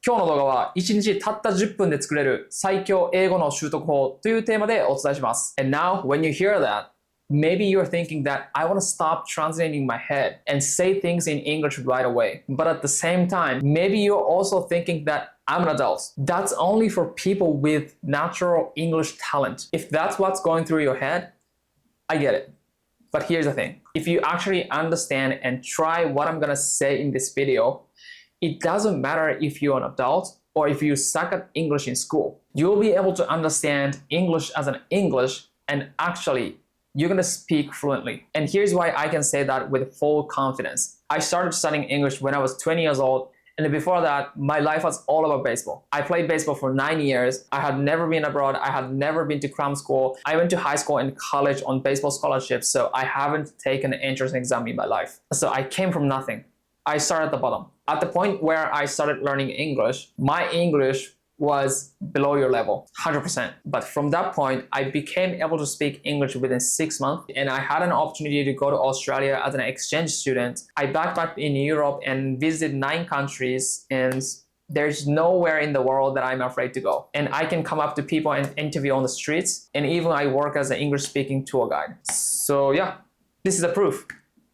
今日の動画は1日たった10分で作れる最強英語の習得法というテーマでお伝えします。And now, when you hear that, maybe you're thinking that I want to stop translating my head and say things in English right away. But at the same time, maybe you're also thinking that I'm an adult. That's only for people with natural English talent. If that's what's going through your head, I get it. But here's the thing. If you actually understand and try what I'm gonna say in this video, it doesn't matter if you're an adult or if you suck at English in school. You'll be able to understand English as an English and actually you're gonna speak fluently. And here's why I can say that with full confidence. I started studying English when I was 20 years old, and before that, my life was all about baseball. I played baseball for 9 years. I had never been abroad. I had never been to cram school. I went to high school and college on baseball scholarships, so I haven't taken an entrance exam in my life. So I came from nothing. I started at the bottom. At the point where I started learning English, my English was below your level, 100%. But from that point, I became able to speak English within 6 months, and I had an opportunity to go to Australia as an exchange student. I backpacked in Europe and visited 9 countries, and there's nowhere in the world that I'm afraid to go. And I can come up to people and interview on the streets, and even I work as an English-speaking tour guide. So yeah, this is the proof.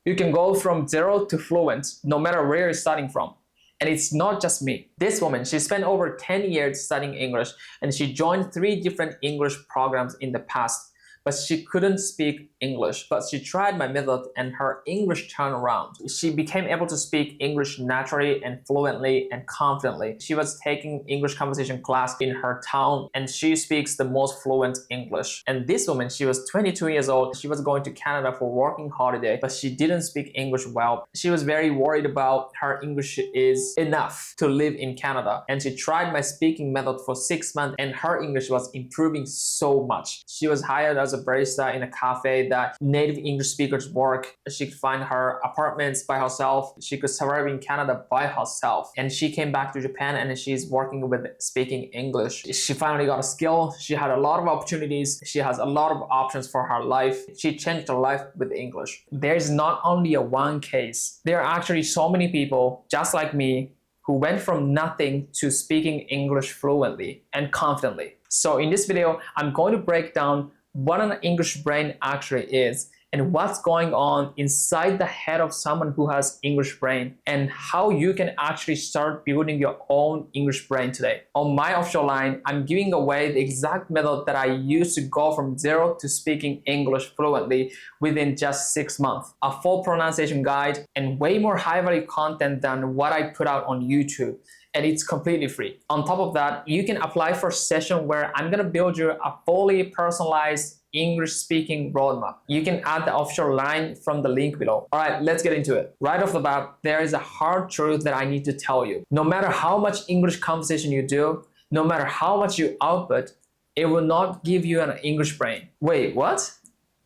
You can go from 0 to fluent, no matter where you're starting from. And it's not just me. This woman, she spent over 10 years studying English, and she joined 3 different English programs in the past. But she couldn't speak English. But she tried my method and her English turned around. She became able to speak English naturally and fluently and confidently. She was taking English conversation class in her town, and she speaks the most fluent English. And this woman, she was 22 years old. She was going to Canada for working holiday, but she didn't speak English well. She was very worried about her English is enough to live in Canada. And she tried my speaking method for 6 months, and her English was improving so much. She was hired as a barista in a cafe that native English speakers work. She could find her apartments by herself. She could survive in Canada by herself. And she came back to Japan and she's working with speaking English. She finally got a skill. She had a lot of opportunities. She has a lot of options for her life. She changed her life with English. There's not only a one case. There are actually so many people just like me who went from nothing to speaking English fluently and confidently. So in this video, I'm going to break down what an English brain actually is and what's going on inside the head of someone who has English brain and how you can actually start building your own English brain today. On my offshore line, I'm giving away the exact method that I used to go from 0 to speaking English fluently within just 6 months. A full pronunciation guide and way more high value content than what I put out on YouTube. And it's completely free. On top of that, you can apply for a session where I'm gonna build you a fully personalized English speaking roadmap. You can add the offshore line from the link below. All right, let's get into it. Right off the bat, there is a hard truth that I need to tell you. No matter how much English conversation you do, no matter how much you output, it will not give you an English brain. Wait, what?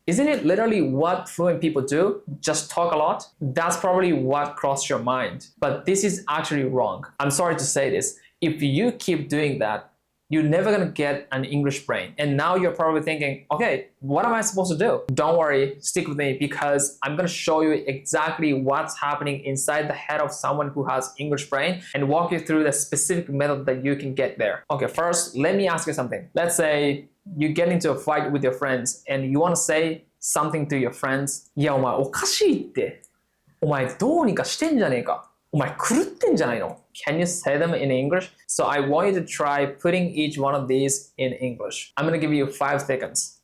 Isn't it literally what fluent people do? Just talk a lot? That's probably what crossed your mind. But this is actually wrong. I'm sorry to say this. If you keep doing that, you're never gonna get an English brain. And now you're probably thinking, okay, what am I supposed to do? Don't worry, stick with me because I'm gonna show you exactly what's happening inside the head of someone who has English brain and walk you through the specific method that you can get there. Okay, first, let me ask you something. Let's say you get into a fight with your friends and you want to say something to your friends. いや、お前おかしいって。お前どうにかしてんじゃねえか。お前狂ってんじゃないの? Can you say them in English? So I want you to try putting each one of these in English. I'm going to give you 5 seconds.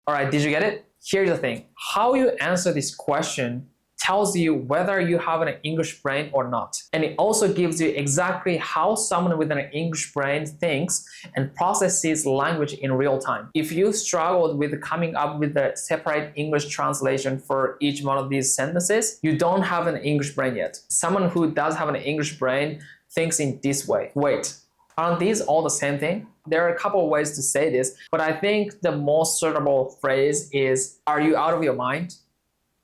All right, did you get it? Here's the thing. How you answer this question tells you whether you have an English brain or not. And it also gives you exactly how someone with an English brain thinks and processes language in real time. If you struggled with coming up with a separate English translation for each one of these sentences, you don't have an English brain yet. Someone who does have an English brain thinks in this way. Wait, aren't these all the same thing? There are a couple of ways to say this, but I think the most suitable phrase is, are you out of your mind?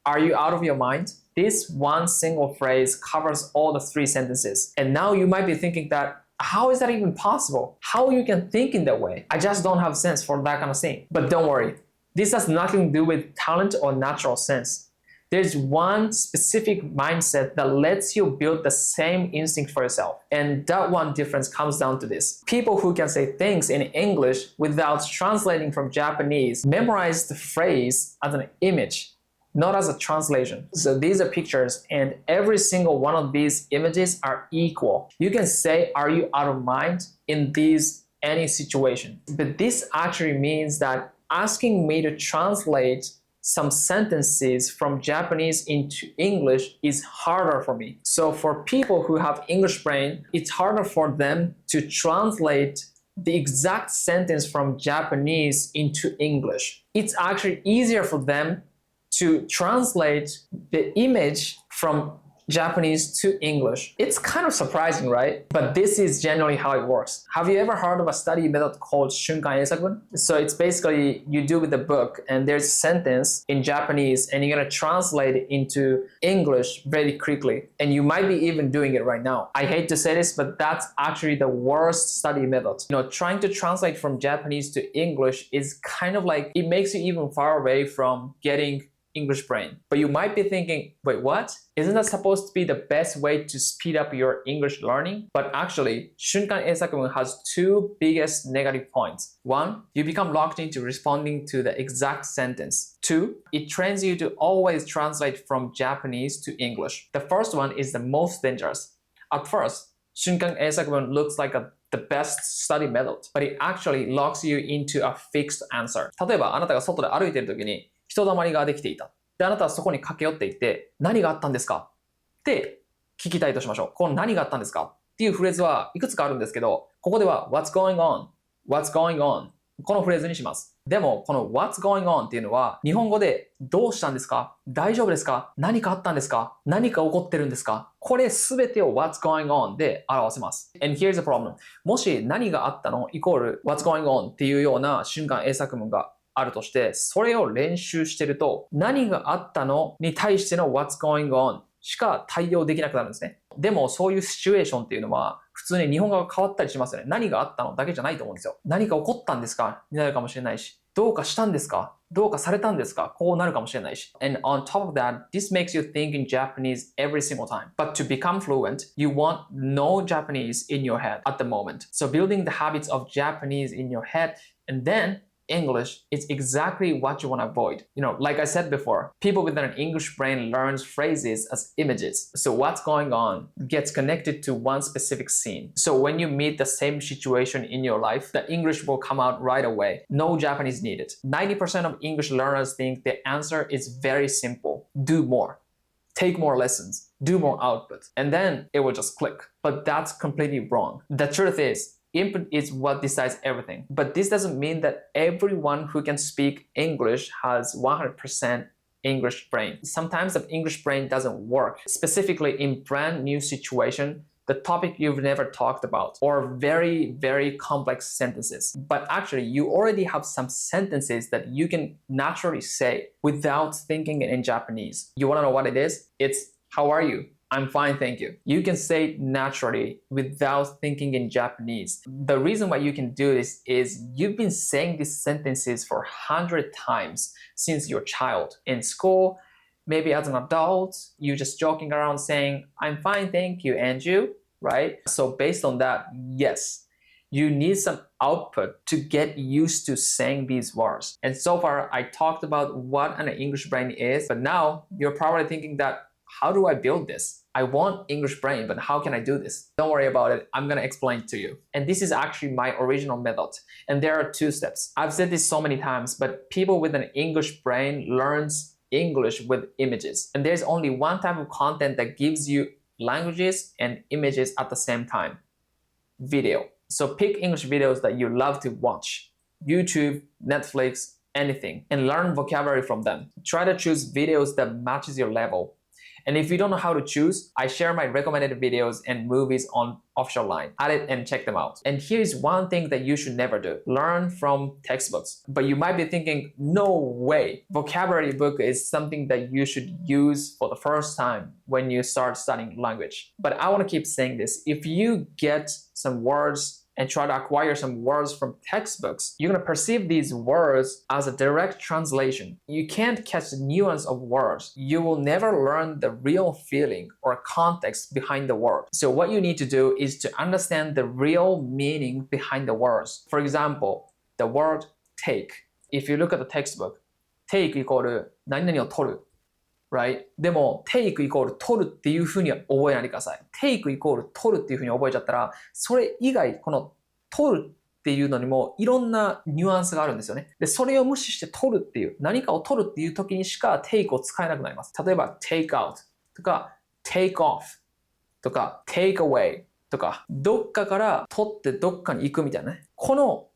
Are you out of your mind? This one single phrase covers all the 3 sentences. And now you might be thinking that, how is that even possible? How you can think in that way? I just don't have sense for that kind of thing. But don't worry, this has nothing to do with talent or natural sense. There's one specific mindset that lets you build the same instinct for yourself. And that one difference comes down to this. People who can say things in English without translating from Japanese memorize the phrase as an image, not as a translation. So these are pictures, and every single one of these images are equal. You can say, are you out of mind in any situation? But this actually means that asking me to translate some sentences from Japanese into English is harder for me. So for people who have English brain, it's harder for them to translate the exact sentence from Japanese into English. It's actually easier for them to translate the image from Japanese to English. It's kind of surprising, right? But this is generally how it works. Have you ever heard of a study method called Shunkan Eisakun? So it's basically you do with the book, and there's a sentence in Japanese and you're gonna translate it into English very quickly. And you might be even doing it right now. I hate to say this, but that's actually the worst study method. Trying to translate from Japanese to English is kind of like, it makes you even far away from getting English brain. But you might be thinking, wait, what? Isn't that supposed to be the best way to speed up your English learning? But actually, Shunkan Eisakun has two biggest negative points. One, you become locked into responding to the exact sentence. Two, it trains you to always translate from Japanese to English. The first one is the most dangerous. At first, Shunkan Eisakun looks like the best study method, but it actually locks you into a fixed answer. 例えば、あなたが外で歩いているときに人だまりができていた。で、あなたはそこに駆け寄っていって、何があったんですかって聞きたいとしましょう。この何があったんですかっていうフレーズはいくつかあるんですけど、ここでは What's going on? What's going on? このフレーズにします。でも、この What's going on っていうのは、日本語でどうしたんですか？大丈夫ですか？何かあったんですか？何か起こってるんですか？これすべてを What's going on で表せます。And here's the problem. もし何があったのイコール What's going on っていうような瞬間英作文があるとして、それを練習してると、何があったのに対しての What's going on しか対応できなくなるんですね。でも、そういうシチュエーションっていうのは、普通に日本語が変わったりしますよね。何があったのだけじゃないと思うんですよ。何か起こったんですかになるかもしれないし、どうかしたんですかどうかされたんですかこうなるかもしれないし。And on top of that, this makes you think in Japanese every single time. But to become fluent, you want no Japanese in your head at the moment. So building the habits of Japanese in your head, and then English is exactly what you want to avoid. Like I said before, people with an English brain learns phrases as images. So what's going on gets connected to one specific scene. So when you meet the same situation in your life, the English will come out right away. No Japanese needed. 90% of English learners think the answer is very simple. Do more. Take more lessons. Do more output. And then it will just click. But that's completely wrong. The truth is, input is what decides everything. But this doesn't mean that everyone who can speak English has 100% English brain. Sometimes the English brain doesn't work, specifically in brand new situation, the topic you've never talked about, or very, very complex sentences. But actually, you already have some sentences that you can naturally say without thinking it in Japanese. You want to know what it is? It's, how are you? I'm fine, thank you. You can say it naturally without thinking in Japanese. The reason why you can do this is you've been saying these sentences for 100 times since you're a child. In school, maybe as an adult, you're just joking around saying, I'm fine, thank you, and you, right? So based on that, yes, you need some output to get used to saying these words. And so far, I talked about what an English brain is, but now you're probably thinking that, how do I build this? I want English brain, but how can I do this? Don't worry about it. I'm going to explain to you. And this is actually my original method. And there are 2 steps. I've said this so many times, but people with an English brain learns English with images. And there's only one type of content that gives you languages and images at the same time. Video. So pick English videos that you love to watch. YouTube, Netflix, anything. And learn vocabulary from them. Try to choose videos that matches your level. And if you don't know how to choose, I share my recommended videos and movies on Official Line. Add it and check them out. And here's one thing that you should never do. Learn from textbooks. But you might be thinking, no way. Vocabulary book is something that you should use for the first time when you start studying language. But I want to keep saying this. If you get some words and try to acquire some words from textbooks, you're going to perceive these words as a direct translation. You can't catch the nuance of words. You will never learn the real feeling or context behind the word. So what you need to do is to understand the real meaning behind the words. For example, the word take. If you look at the textbook, take イコール何々を取る。Right? でも take イコール取るっていうふうには覚えないでください。take イコール取るっていうふうに覚えちゃったら、それ以外この取るっていうのにもいろんなニュアンスがあるんですよね。で、それを無視して取るっていう、何かを取るっていう時にしか take を使えなくなります。例えば take out とか take off とか take away とか、どっかから取ってどっかに行くみたいなね。この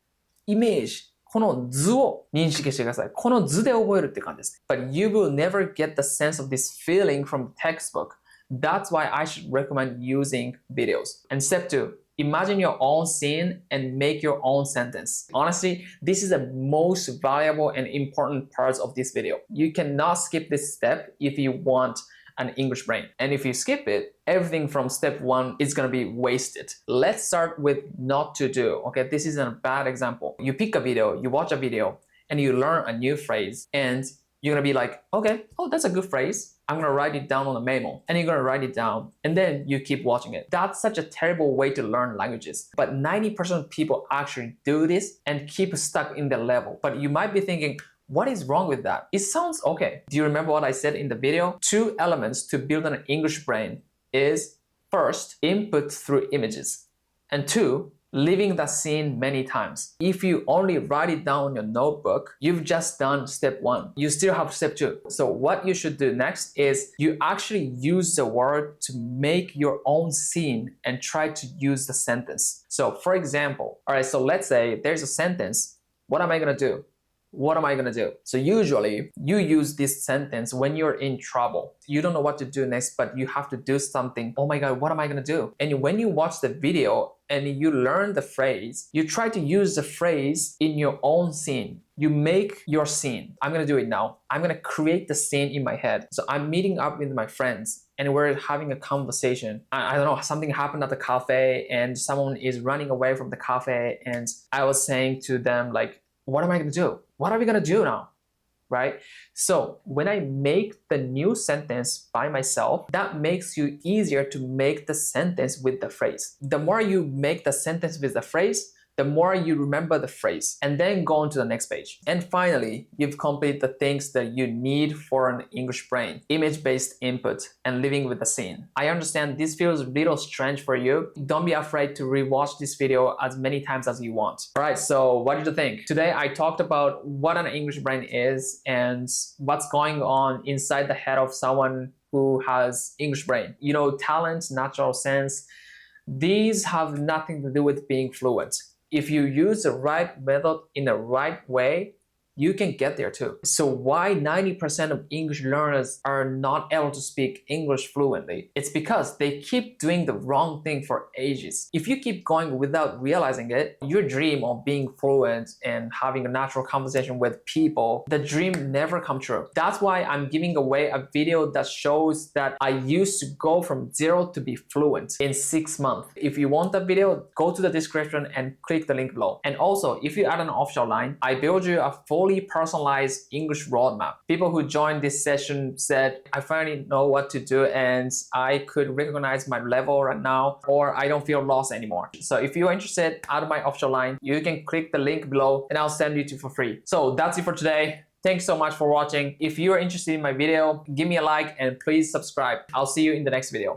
イメージ、この図を認識してください。この図で覚えるって感じです。But you will never get the sense of this feeling from the textbook. That's why I should recommend using videos. And step 2, imagine your own scene and make your own sentence. Honestly, this is the most valuable and important part of this video. You cannot skip this step if you want an English brain. And if you skip it, everything from step 1 is going to be wasted. Let's start with not to do. Okay, this is a bad example. You pick a video, you watch a video, and you learn a new phrase, and you're going to be like, okay, oh, that's a good phrase. I'm going to write it down on a memo. And you're going to write it down, and then you keep watching it. That's such a terrible way to learn languages. But 90% of people actually do this and keep stuck in their level. But you might be thinking, what is wrong with that? It sounds okay. Do you remember what I said in the video? 2 elements to build an English brain is first, input through images, and 2, living the scene many times. If you only write it down on your notebook, you've just done step 1. You still have step 2. So what you should do next is you actually use the word to make your own scene and try to use the sentence. So for example, all right, so let's say there's a sentence. What am I going to do? What am I going to do? So usually you use this sentence when you're in trouble. You don't know what to do next, but you have to do something. Oh my God, what am I going to do? And when you watch the video and you learn the phrase, you try to use the phrase in your own scene. You make your scene. I'm going to do it now. I'm going to create the scene in my head. So I'm meeting up with my friends and we're having a conversation. I don't know, something happened at the cafe and someone is running away from the cafe. And I was saying to them like, what am I going to do? What are we going to do now? Right? So when I make the new sentence by myself, that makes you easier to make the sentence with the phrase. The more you make the sentence with the phrase, the more you remember the phrase, and then go on to the next page. And finally, you've completed the things that you need for an English brain: image-based input and living with the scene. I understand this feels a little strange for you. Don't be afraid to rewatch this video as many times as you want. All right, so what did you think? Today, I talked about what an English brain is and what's going on inside the head of someone who has English brain. You know, talent, natural sense, these have nothing to do with being fluent. If you use the right method in the right way, you can get there too. So why 90% of English learners are not able to speak English fluently? It's because they keep doing the wrong thing for ages. If you keep going without realizing it, your dream of being fluent and having a natural conversation with people, the dream never come true. That's why I'm giving away a video that shows that I used to go from 0 to be fluent in 6 months. If you want that video, go to the description and click the link below. And also, if you add an offshore line, I build you a fully personalized English roadmap. People who joined this session said, I finally know what to do and I could recognize my level right now, or I don't feel lost anymore. So if you're interested, add my offshore line, you can click the link below and I'll send you to for free. So that's it for today. Thanks so much for watching. If you are interested in my video, give me a like and please subscribe. I'll see you in the next video.